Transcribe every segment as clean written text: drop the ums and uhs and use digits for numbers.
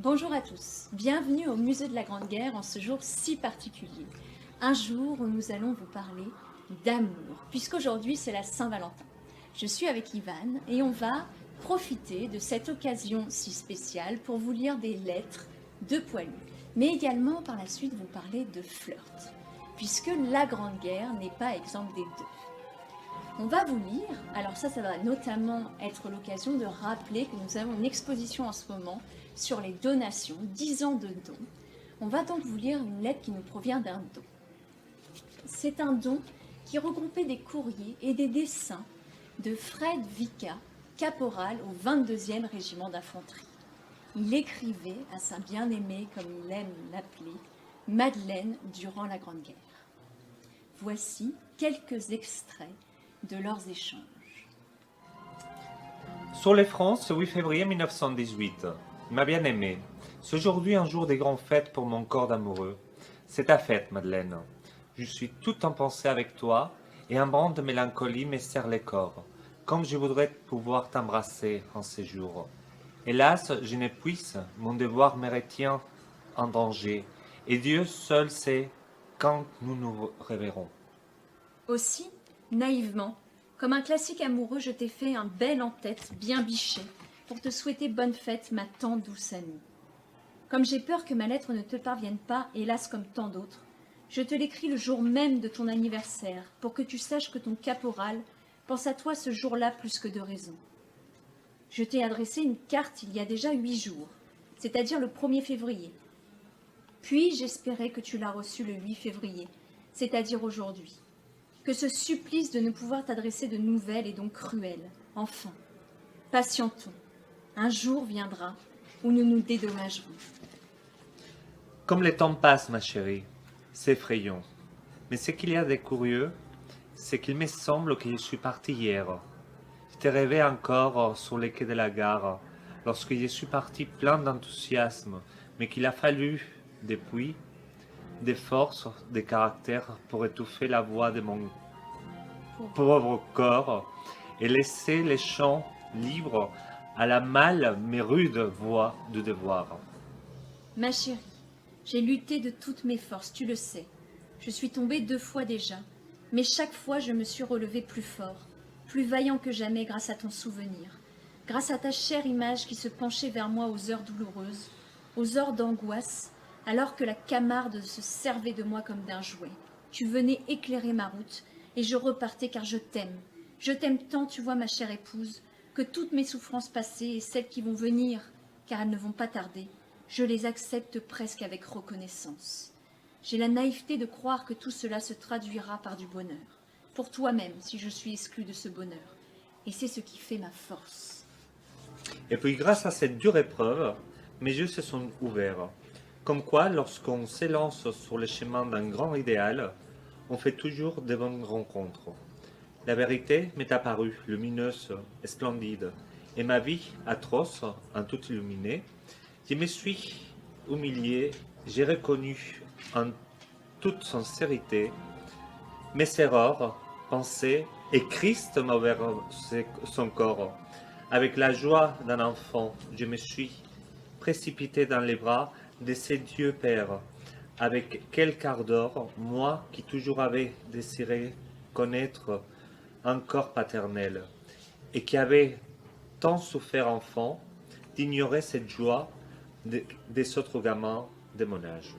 Bonjour à tous, bienvenue au Musée de la Grande Guerre en ce jour si particulier. Un jour où nous allons vous parler d'amour, puisqu'aujourd'hui c'est la Saint-Valentin. Je suis avec Ivan et on va profiter de cette occasion si spéciale pour vous lire des lettres de poilus, mais également par la suite vous parler de flirt, puisque la Grande Guerre n'est pas exemple des deux. On va vous lire, alors ça va notamment être l'occasion de rappeler que nous avons une exposition en ce moment sur les donations, 10 ans de dons. On va donc vous lire une lettre qui nous provient d'un don. C'est un don qui regroupait des courriers et des dessins de Fred Vica, caporal au 22e régiment d'infanterie. Il écrivait à sa bien-aimée, comme il aime l'appeler, Madeleine durant la Grande Guerre. Voici quelques extraits de leurs échanges. Sur les France, ce 8 février 1918. Ma bien-aimée, c'est aujourd'hui un jour des grandes fêtes pour mon corps d'amoureux. C'est ta fête, Madeleine. Je suis tout en pensée avec toi, et un brin de mélancolie me serre les corps, comme je voudrais pouvoir t'embrasser en ces jours. Hélas, je ne puisse, mon devoir me retient en danger, et Dieu seul sait quand nous nous reverrons. Aussi, naïvement, comme un classique amoureux, je t'ai fait un bel en-tête bien biché pour te souhaiter bonne fête, ma tant douce amie. Comme j'ai peur que ma lettre ne te parvienne pas, hélas comme tant d'autres, je te l'écris le jour même de ton anniversaire pour que tu saches que ton caporal pense à toi ce jour-là plus que de raison. Je t'ai adressé une carte il y a déjà 8 jours, c'est-à-dire le 1er février. Puis j'espérais que tu l'as reçue le 8 février, c'est-à-dire aujourd'hui. Que ce supplice de ne pouvoir t'adresser de nouvelles est donc cruel. Enfin, patientons. Un jour viendra où nous nous dédommagerons. Comme le temps passe, ma chérie, c'est effrayant. Mais ce qu'il y a de curieux, c'est qu'il me semble que je suis parti hier. Je t'ai rêvé encore sur les quais de la gare, lorsque je suis parti plein d'enthousiasme, mais qu'il a fallu, depuis, des forces, des caractères pour étouffer la voix de mon pauvre corps et laisser les champs libres à la mâle mais rude voix du devoir. Ma chérie, j'ai lutté de toutes mes forces, tu le sais. Je suis tombée 2 fois déjà, mais chaque fois je me suis relevée plus fort, plus vaillant que jamais grâce à ton souvenir, grâce à ta chère image qui se penchait vers moi aux heures douloureuses, aux heures d'angoisse, alors que la camarde se servait de moi comme d'un jouet. Tu venais éclairer ma route, et je repartais car je t'aime. Je t'aime tant, tu vois, ma chère épouse, que toutes mes souffrances passées et celles qui vont venir, car elles ne vont pas tarder, je les accepte presque avec reconnaissance. J'ai la naïveté de croire que tout cela se traduira par du bonheur, pour toi-même si je suis exclue de ce bonheur. Et c'est ce qui fait ma force. Et puis grâce à cette dure épreuve, mes yeux se sont ouverts. Comme quoi, lorsqu'on s'élance sur le chemin d'un grand idéal, on fait toujours de bonnes rencontres. La vérité m'est apparue lumineuse et splendide, et ma vie atroce, en tout illuminée, je me suis humilié, j'ai reconnu en toute sincérité mes erreurs, pensées, et Christ m'a ouvert son corps. Avec la joie d'un enfant, je me suis précipité dans les bras de ces dieux pères. Avec quel ardeur, moi qui toujours avais désiré connaître un corps paternel, et qui avait tant souffert enfant, d'ignorer cette joie des autres gamins de mon âge.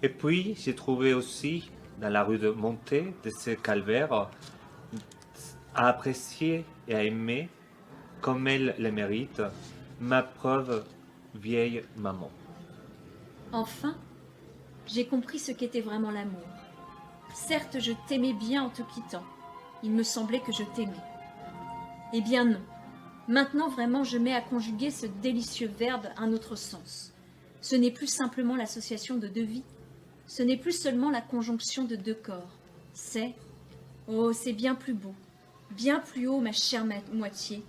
Et puis, j'ai trouvé aussi, dans la rue de Montée, de ce calvaire, à apprécier et à aimer, comme elle le mérite, ma preuve vieille maman. Enfin, j'ai compris ce qu'était vraiment l'amour. Certes, je t'aimais bien en te quittant. Il me semblait que je t'aimais. Eh bien non. Maintenant vraiment je mets à conjuguer ce délicieux verbe un autre sens. Ce n'est plus simplement l'association de 2 vies. Ce n'est plus seulement la conjonction de 2 corps. C'est bien plus beau, bien plus haut, ma chère moitié.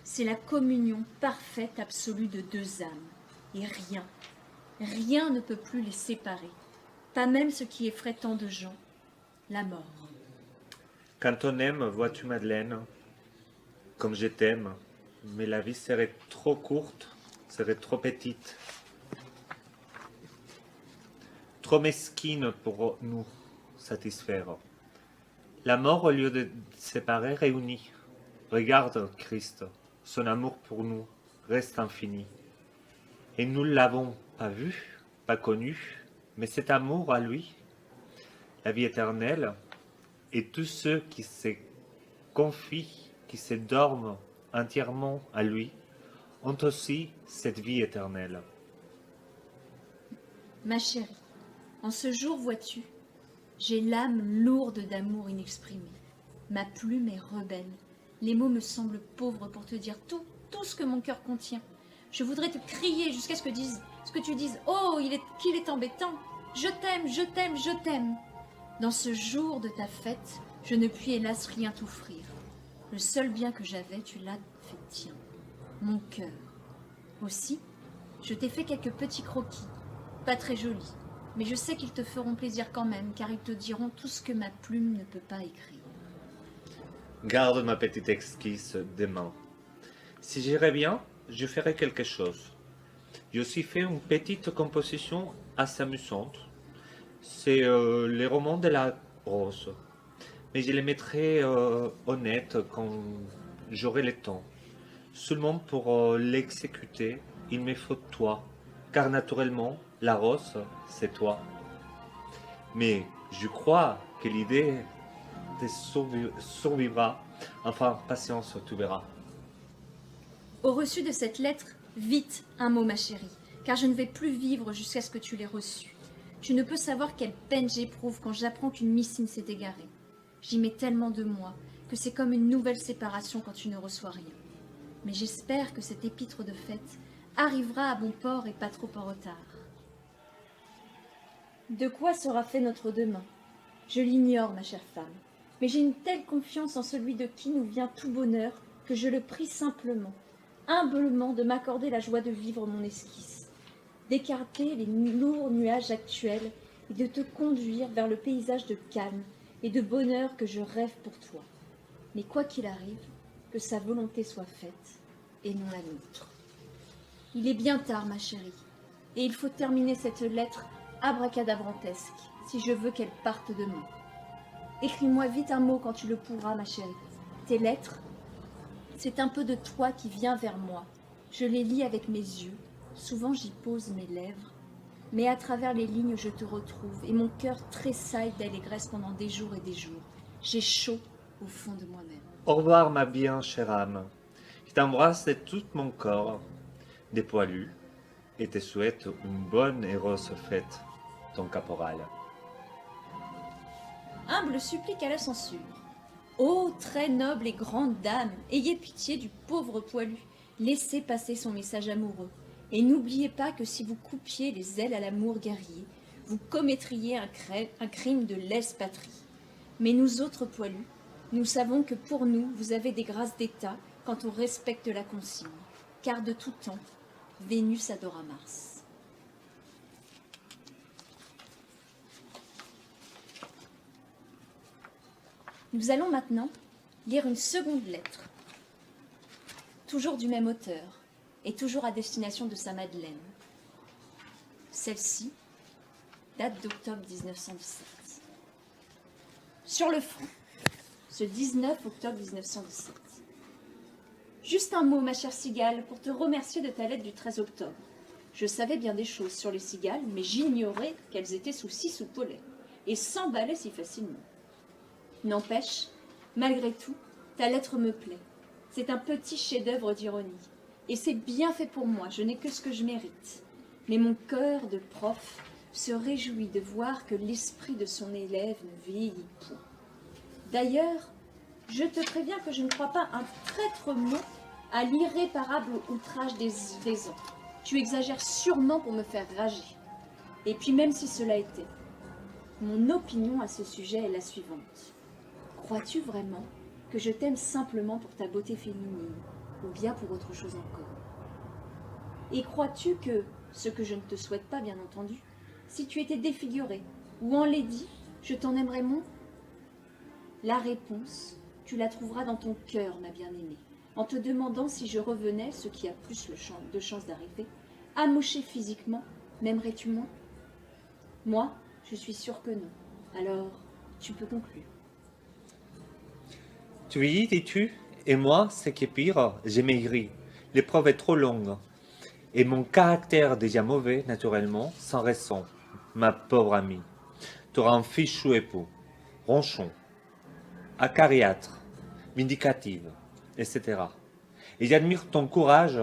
C'est la communion parfaite, absolue de 2 âmes. Et rien ne peut plus les séparer. Pas même ce qui effraie tant de gens, la mort. Quand on aime, vois-tu Madeleine, comme je t'aime, mais la vie serait trop courte, serait trop petite, trop mesquine pour nous satisfaire. La mort, au lieu de séparer, réunit. Regarde Christ, son amour pour nous reste infini. Et nous ne l'avons pas vu, pas connu, mais cet amour à lui, la vie éternelle, et tous ceux qui se confient, qui se dorment entièrement à lui, ont aussi cette vie éternelle. Ma chérie, en ce jour, vois-tu, j'ai l'âme lourde d'amour inexprimé. Ma plume est rebelle. Les mots me semblent pauvres pour te dire tout ce que mon cœur contient. Je voudrais te crier jusqu'à ce que tu dises « Oh, qu'il est embêtant! Je t'aime, je t'aime, je t'aime !» Dans ce jour de ta fête, je ne puis hélas rien t'offrir. Le seul bien que j'avais, tu l'as fait tien. Mon cœur. Aussi, je t'ai fait quelques petits croquis, pas très jolis, mais je sais qu'ils te feront plaisir quand même, car ils te diront tout ce que ma plume ne peut pas écrire. Garde ma petite esquisse demain. Si j'irai bien, je ferai quelque chose. J'ai aussi fait une petite composition assez amusante. C'est les romans de la rose. Mais je les mettrai honnêtes quand j'aurai le temps. Seulement pour l'exécuter, il me faut toi. Car naturellement, la rose, c'est toi. Mais je crois que l'idée te survivra. Enfin, patience, tu verras. Au reçu de cette lettre, vite un mot, ma chérie, car je ne vais plus vivre jusqu'à ce que tu l'aies reçue. Tu ne peux savoir quelle peine j'éprouve quand j'apprends qu'une missine s'est égarée. J'y mets tellement de moi que c'est comme une nouvelle séparation quand tu ne reçois rien. Mais j'espère que cette épître de fête arrivera à bon port et pas trop en retard. De quoi sera fait notre demain? Je l'ignore, ma chère femme, mais j'ai une telle confiance en celui de qui nous vient tout bonheur que je le prie simplement, humblement, de m'accorder la joie de vivre mon esquisse, d'écarter les lourds nuages actuels et de te conduire vers le paysage de calme et de bonheur que je rêve pour toi. Mais quoi qu'il arrive, que sa volonté soit faite et non la nôtre. Il est bien tard, ma chérie, et il faut terminer cette lettre abracadabrantesque si je veux qu'elle parte demain. Écris-moi vite un mot quand tu le pourras, ma chérie. Tes lettres, c'est un peu de toi qui vient vers moi. Je les lis avec mes yeux, souvent j'y pose mes lèvres, mais à travers les lignes je te retrouve, et mon cœur tressaille d'allégresse pendant des jours et des jours. J'ai chaud au fond de moi-même. Au revoir, ma bien chère âme. Je t'embrasse de tout mon corps, des poilus, et te souhaite une bonne et heureuse fête, ton caporal. Humble supplique à la censure. Ô très noble et grande dame, ayez pitié du pauvre poilu, laissez passer son message amoureux, et n'oubliez pas que si vous coupiez les ailes à l'amour guerrier, vous commettriez un crime de lèse-patrie. Mais nous autres poilus, nous savons que pour nous, vous avez des grâces d'État quand on respecte la consigne, car de tout temps, Vénus adora Mars. Nous allons maintenant lire une seconde lettre, toujours du même auteur et toujours à destination de sa Madeleine. Celle-ci date d'octobre 1917. Sur le front, ce 19 octobre 1917. Juste un mot, ma chère cigale, pour te remercier de ta lettre du 13 octobre. Je savais bien des choses sur les cigales, mais j'ignorais qu'elles étaient sous 6 ou pollen et s'emballaient si facilement. N'empêche, malgré tout, ta lettre me plaît. C'est un petit chef-d'œuvre d'ironie. Et c'est bien fait pour moi, je n'ai que ce que je mérite. Mais mon cœur de prof se réjouit de voir que l'esprit de son élève ne vieillit point. D'ailleurs, je te préviens que je ne crois pas un traître mot à l'irréparable outrage des ans. Tu exagères sûrement pour me faire rager. Et puis même si cela était, mon opinion à ce sujet est la suivante. Crois-tu vraiment que je t'aime simplement pour ta beauté féminine, ou bien pour autre chose encore? Et crois-tu que, ce que je ne te souhaite pas bien entendu, si tu étais défigurée ou enlaidie, je t'en aimerais moins? La réponse, tu la trouveras dans ton cœur, ma bien-aimée, en te demandant si je revenais, ce qui a plus de chances d'arriver, amoché physiquement, m'aimerais-tu moins? Moi, je suis sûre que non. Alors, tu peux conclure. Tu y dis-tu? Et moi, ce qui est pire, j'ai maigri. L'épreuve est trop longue. Et mon caractère déjà mauvais, naturellement, s'en ressent. Ma pauvre amie, tu auras un fichu époux, ronchon, acariâtre, vindicative, etc. Et j'admire ton courage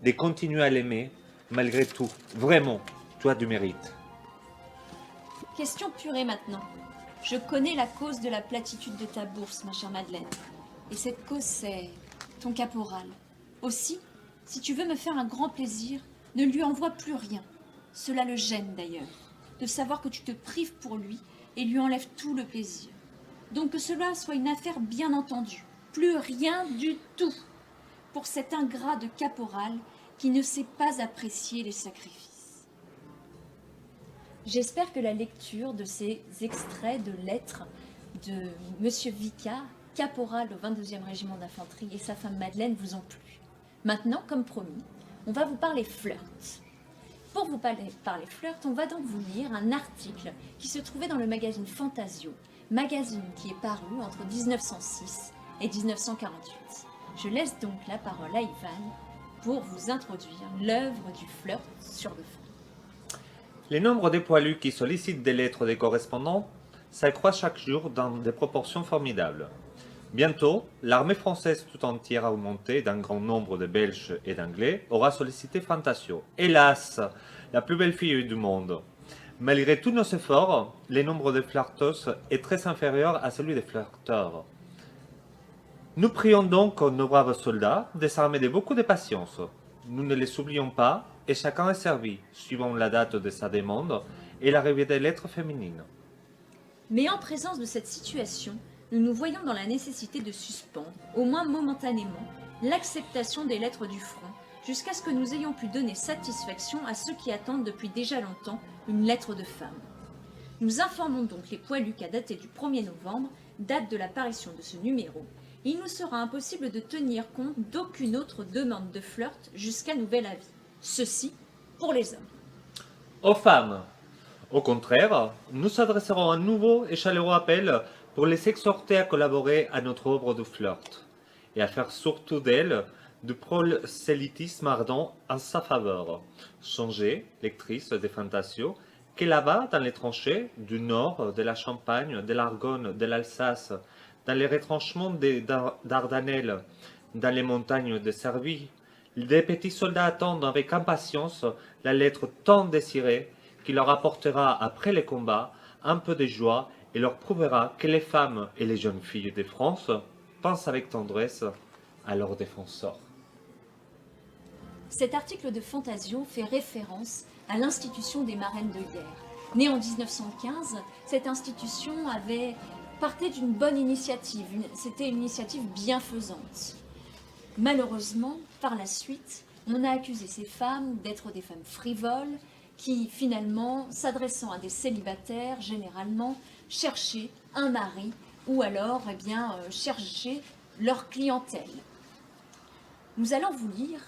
de continuer à l'aimer malgré tout. Vraiment, tu as du mérite. Question purée maintenant. Je connais la cause de la platitude de ta bourse, ma chère Madeleine. Et cette cause, c'est ton caporal. Aussi, si tu veux me faire un grand plaisir, ne lui envoie plus rien. Cela le gêne d'ailleurs, de savoir que tu te prives pour lui et lui enlèves tout le plaisir. Donc que cela soit une affaire bien entendue. Plus rien du tout pour cet ingrat de caporal qui ne sait pas apprécier les sacrifices. J'espère que la lecture de ces extraits de lettres de M. Vicard, caporal au 22e régiment d'infanterie, et sa femme Madeleine vous ont plu. Maintenant, comme promis, on va vous parler flirt. Pour vous parler flirt, on va donc vous lire un article qui se trouvait dans le magazine Fantasio, magazine qui est paru entre 1906 et 1948. Je laisse donc la parole à Ivan pour vous introduire l'œuvre du flirt sur le fond. Les nombres des poilus qui sollicitent des lettres des correspondants s'accroît chaque jour dans des proportions formidables. Bientôt, l'armée française tout entière augmentée d'un grand nombre de Belges et d'Anglais aura sollicité Fantasio. Hélas, la plus belle fille du monde. Malgré tous nos efforts, le nombre de flirtos est très inférieur à celui des flirteurs. Nous prions donc nos braves soldats de s'armer de beaucoup de patience. Nous ne les oublions pas et chacun est servi, suivant la date de sa demande et l'arrivée des lettres féminines. Mais en présence de cette situation, nous nous voyons dans la nécessité de suspendre, au moins momentanément, l'acceptation des lettres du front, jusqu'à ce que nous ayons pu donner satisfaction à ceux qui attendent depuis déjà longtemps une lettre de femme. Nous informons donc les poilus qu'à dater du 1er novembre, date de l'apparition de ce numéro, il nous sera impossible de tenir compte d'aucune autre demande de flirt jusqu'à nouvel avis. Ceci pour les hommes. Aux femmes, au contraire, nous adresserons un nouveau et chaleureux appel pour les exhorter à collaborer à notre œuvre de flirt et à faire surtout d'elles du prosélytisme ardent en sa faveur. Songez, lectrice de Fantasio, que là-bas, dans les tranchées du nord, de la Champagne, de l'Argonne, de l'Alsace, dans les retranchements des Dardanelles, dans les montagnes de Serbie, des petits soldats attendent avec impatience la lettre tant désirée qui leur apportera après les combats un peu de joie et leur prouvera que les femmes et les jeunes filles de France pensent avec tendresse à leurs défenseurs. Cet article de Fantasio fait référence à l'institution des marraines de guerre. Née en 1915, cette institution partait d'une bonne initiative, c'était une initiative bienfaisante. Malheureusement, par la suite, on a accusé ces femmes d'être des femmes frivoles qui, finalement, s'adressant à des célibataires, généralement, cherchaient un mari ou alors cherchaient leur clientèle. Nous allons vous lire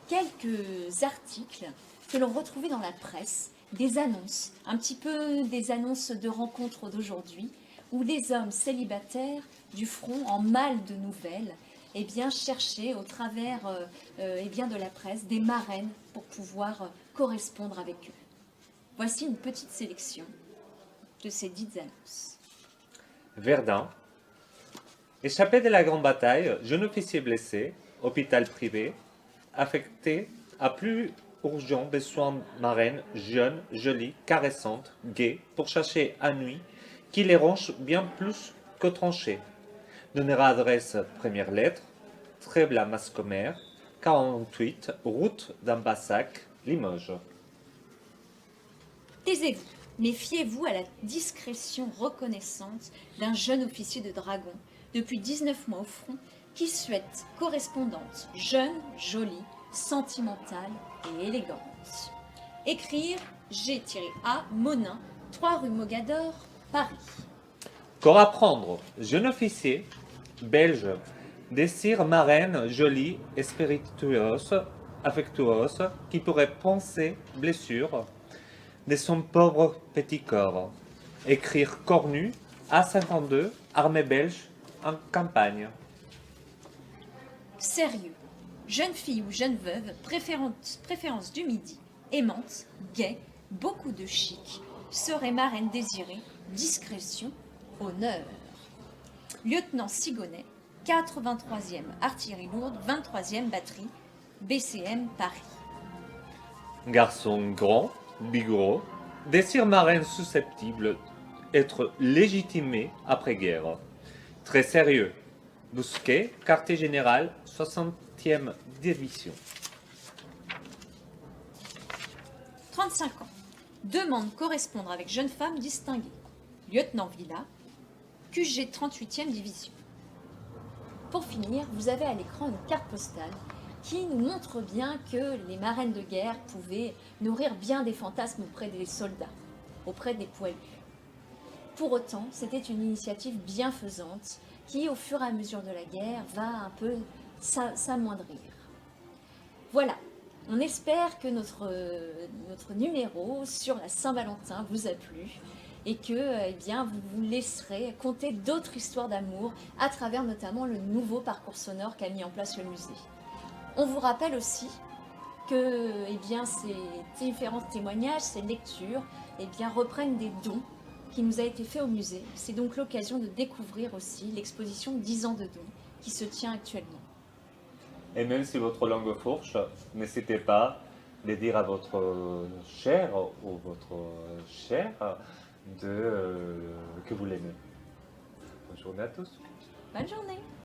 quelques articles que l'on retrouvait dans la presse, des annonces, un petit peu des annonces de rencontres d'aujourd'hui, où des hommes célibataires du front en mal de nouvelles cherchaient au travers de la presse des marraines pour pouvoir correspondre avec eux. Voici une petite sélection de ces dites annonces. Verdun. Échappé de la grande bataille, jeune officier blessé, hôpital privé, affecté à plus urgent besoin marraine, jeune, jolie, caressante, gaie, pour chercher à nuit, qui les ronge bien plus que tranché. Donnera adresse première lettre, Trèbla Mascomer, 48, route d'Ambassac, Limoges. Taisez-vous, méfiez-vous à la discrétion reconnaissante d'un jeune officier de dragon, depuis 19 mois au front, qui souhaite correspondante jeune, jolie, sentimentale et élégante. Écrire G-A Monin, 3 rue Mogador, Paris. Corps à prendre, jeune officier, belge, Désir marraine jolie et spiritueuse, affectueuse, qui pourrait penser blessure de son pauvre petit corps. Écrire cornu, A52, armée belge, en campagne. Sérieux. Jeune fille ou jeune veuve, préférence du midi, aimante, gaie, beaucoup de chic, serait marraine désirée, discrétion, honneur. Lieutenant Sigonnet, 83e artillerie lourde, 23e batterie, BCM Paris. Garçon grand, bigoureux, désir marraine susceptible être légitimé après-guerre. Très sérieux. Bousquet, quartier général, 60e division. 35 ans. Demande correspondre avec jeune femme distinguée. Lieutenant Villa, QG 38e division. Pour finir, vous avez à l'écran une carte postale qui nous montre bien que les marraines de guerre pouvaient nourrir bien des fantasmes auprès des soldats, auprès des poilus. Pour autant, c'était une initiative bienfaisante qui, au fur et à mesure de la guerre, va un peu s'amoindrir. Voilà, on espère que notre numéro sur la Saint-Valentin vous a plu et que vous vous laisserez conter d'autres histoires d'amour à travers notamment le nouveau parcours sonore qu'a mis en place le musée. On vous rappelle aussi que ces différents témoignages, ces lectures, reprennent des dons qui nous a été fait au musée. C'est donc l'occasion de découvrir aussi l'exposition 10 ans de dons qui se tient actuellement. Et même si votre langue fourche, n'hésitez pas de dire à votre cher ou votre chère que vous l'aimez. Bonne journée à tous. Bonne journée!